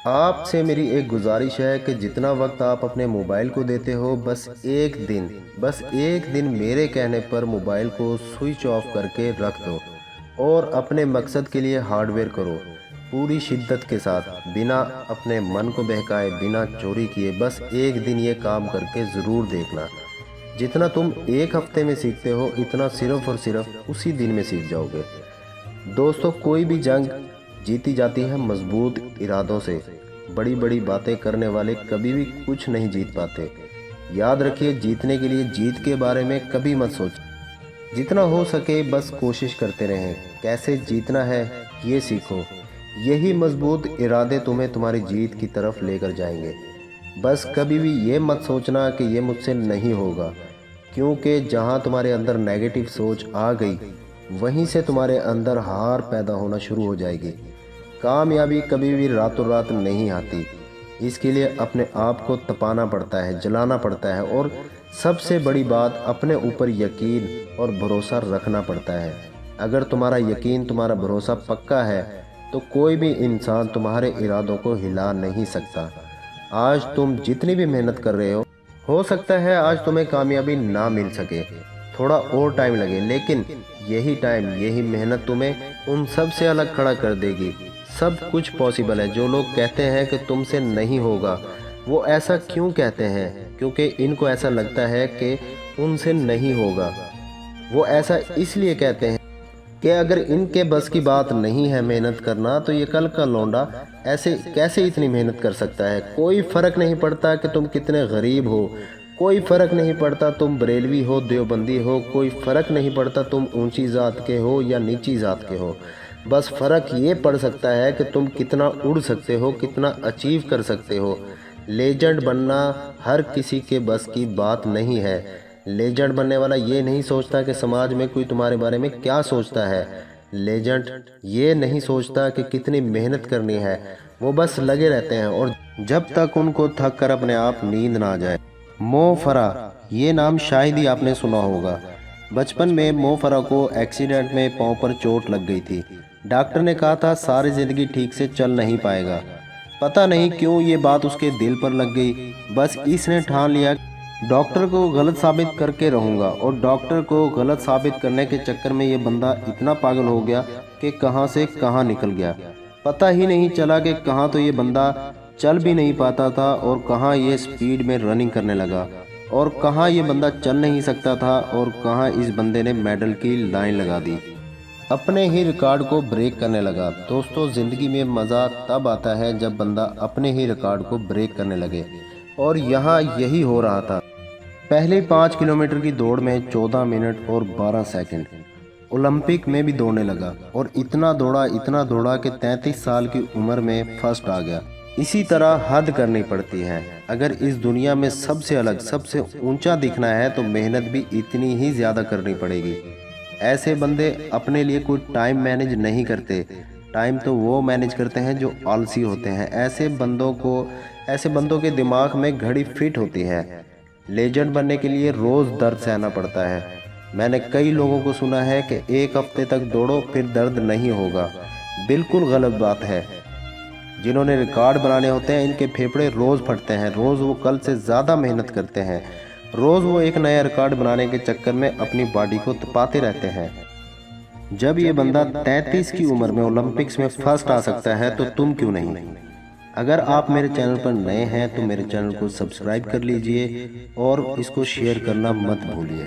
آپ سے میری ایک گزارش ہے کہ جتنا وقت آپ اپنے موبائل کو دیتے ہو بس ایک دن میرے کہنے پر موبائل کو سوئچ آف کر کے رکھ دو اور اپنے مقصد کے لیے ہارڈ ویئر کرو پوری شدت کے ساتھ، بنا اپنے من کو بہکائے، بنا چوری کیے۔ بس ایک دن یہ کام کر کے ضرور دیکھنا۔ جتنا تم ایک ہفتے میں سیکھتے ہو اتنا صرف اور صرف اسی دن میں سیکھ جاؤ گے۔ دوستو، کوئی بھی جنگ جیتی جاتی ہے مضبوط ارادوں سے۔ بڑی بڑی باتیں کرنے والے کبھی بھی کچھ نہیں جیت پاتے۔ یاد رکھیے، جیتنے کے لیے جیت کے بارے میں کبھی مت سوچیں۔ جتنا ہو سکے بس کوشش کرتے رہیں۔ کیسے جیتنا ہے یہ سیکھو۔ یہی مضبوط ارادے تمہیں تمہاری جیت کی طرف لے کر جائیں گے۔ بس کبھی بھی یہ مت سوچنا کہ یہ مجھ سے نہیں ہوگا، کیونکہ جہاں تمہارے اندر نیگیٹو سوچ آ گئی وہیں سے تمہارے اندر ہار پیدا ہونا شروع ہو جائے گی۔ کامیابی کبھی بھی راتوں رات نہیں آتی، اس کے لیے اپنے آپ کو تپانا پڑتا ہے، جلانا پڑتا ہے، اور سب سے بڑی بات اپنے اوپر یقین اور بھروسہ رکھنا پڑتا ہے۔ اگر تمہارا یقین، تمہارا بھروسہ پکا ہے تو کوئی بھی انسان تمہارے ارادوں کو ہلا نہیں سکتا۔ آج تم جتنی بھی محنت کر رہے ہو سکتا ہے آج تمہیں کامیابی نہ مل سکے، تھوڑا اور ٹائم لگے، لیکن یہی ٹائم، یہی محنت تمہیں ان سب سے الگ کھڑا کر دے گی۔ سب کچھ پاسبل ہے۔ جو لوگ کہتے ہیں کہ تم سے نہیں ہوگا، وہ ایسا کیوں کہتے ہیں؟ کیونکہ ان کو ایسا لگتا ہے کہ ان سے نہیں ہوگا۔ وہ ایسا اس لیے کہتے ہیں کہ اگر ان کے بس کی بات نہیں ہے محنت کرنا تو یہ کل کا لونڈا ایسے کیسے اتنی محنت کر سکتا ہے؟ کوئی فرق نہیں پڑتا کہ تم کتنے غریب ہو، کوئی فرق نہیں پڑتا تم بریلوی ہو، دیوبندی ہو، کوئی فرق نہیں پڑتا تم اونچی ذات کے ہو یا نیچی ذات کے ہو۔ بس فرق یہ پڑ سکتا ہے کہ تم کتنا اڑ سکتے ہو، کتنا اچیو کر سکتے ہو۔ لیجنڈ بننا ہر کسی کے بس کی بات نہیں ہے۔ لیجنڈ بننے والا یہ نہیں سوچتا کہ سماج میں کوئی تمہارے بارے میں کیا سوچتا ہے۔ لیجنڈ یہ نہیں سوچتا کہ کتنی محنت کرنی ہے۔ وہ بس لگے رہتے ہیں، اور جب تک ان کو تھک کر اپنے آپ نیند نہ آ جائے۔ مو فرا، یہ نام شاید ہی آپ نے سنا ہوگا۔ بچپن میں مو فرا کو ایکسیڈنٹ میں پاؤں پر چوٹ لگ گئی تھی۔ ڈاکٹر نے کہا تھا ساری زندگی ٹھیک سے چل نہیں پائے گا۔ پتہ نہیں کیوں یہ بات اس کے دل پر لگ گئی۔ بس اس نے ٹھان لیا ڈاکٹر کو غلط ثابت کر کے رہوں گا، اور ڈاکٹر کو غلط ثابت کرنے کے چکر میں یہ بندہ اتنا پاگل ہو گیا کہ کہاں سے کہاں نکل گیا۔ پتہ ہی نہیں چلا کہ کہاں تو یہ بندہ چل بھی نہیں پاتا تھا اور کہاں یہ سپیڈ میں رننگ کرنے لگا، اور کہاں یہ بندہ چل نہیں سکتا تھا اور کہاں اس بندے نے میڈل کی لائن لگا دی، اپنے ہی ریکارڈ کو بریک کرنے لگا۔ دوستو، زندگی میں مزہ تب آتا ہے جب بندہ اپنے ہی ریکارڈ کو بریک کرنے لگے، اور یہاں یہی ہو رہا تھا۔ پہلے 5 کلومیٹر کی دوڑ میں 14 منٹ اور 12 سیکنڈ۔ اولمپک میں بھی دوڑنے لگا اور اتنا دوڑا کہ 33 سال کی عمر میں فرسٹ آ گیا۔ اسی طرح حد کرنی پڑتی ہے۔ اگر اس دنیا میں سب سے الگ، سب سے اونچا دکھنا ہے تو محنت بھی اتنی ہی زیادہ کرنی پڑے گی۔ ایسے بندے اپنے لیے کوئی ٹائم مینیج نہیں کرتے۔ ٹائم تو وہ مینیج کرتے ہیں جو آلسی ہوتے ہیں۔ ایسے بندوں کے دماغ میں گھڑی فٹ ہوتی ہے۔ لیجنڈ بننے کے لیے روز درد سہنا پڑتا ہے۔ میں نے کئی لوگوں کو سنا ہے کہ 1 ہفتے تک دوڑو پھر درد نہیں ہوگا۔ بالکل غلط بات ہے۔ جنہوں نے ریکارڈ بنانے ہوتے ہیں ان کے پھیپھڑے روز پھٹتے ہیں، روز وہ کل سے زیادہ محنت کرتے ہیں، روز وہ ایک نیا ریکارڈ بنانے کے چکر میں اپنی باڈی کو تپاتے رہتے ہیں۔ جب یہ بندہ 33 کی عمر میں اولمپکس میں فرسٹ آ سکتا ہے تو تم کیوں نہیں؟ اگر آپ میرے چینل پر نئے ہیں تو میرے چینل کو سبسکرائب کر لیجئے اور اس کو شیئر کرنا مت بھولیے۔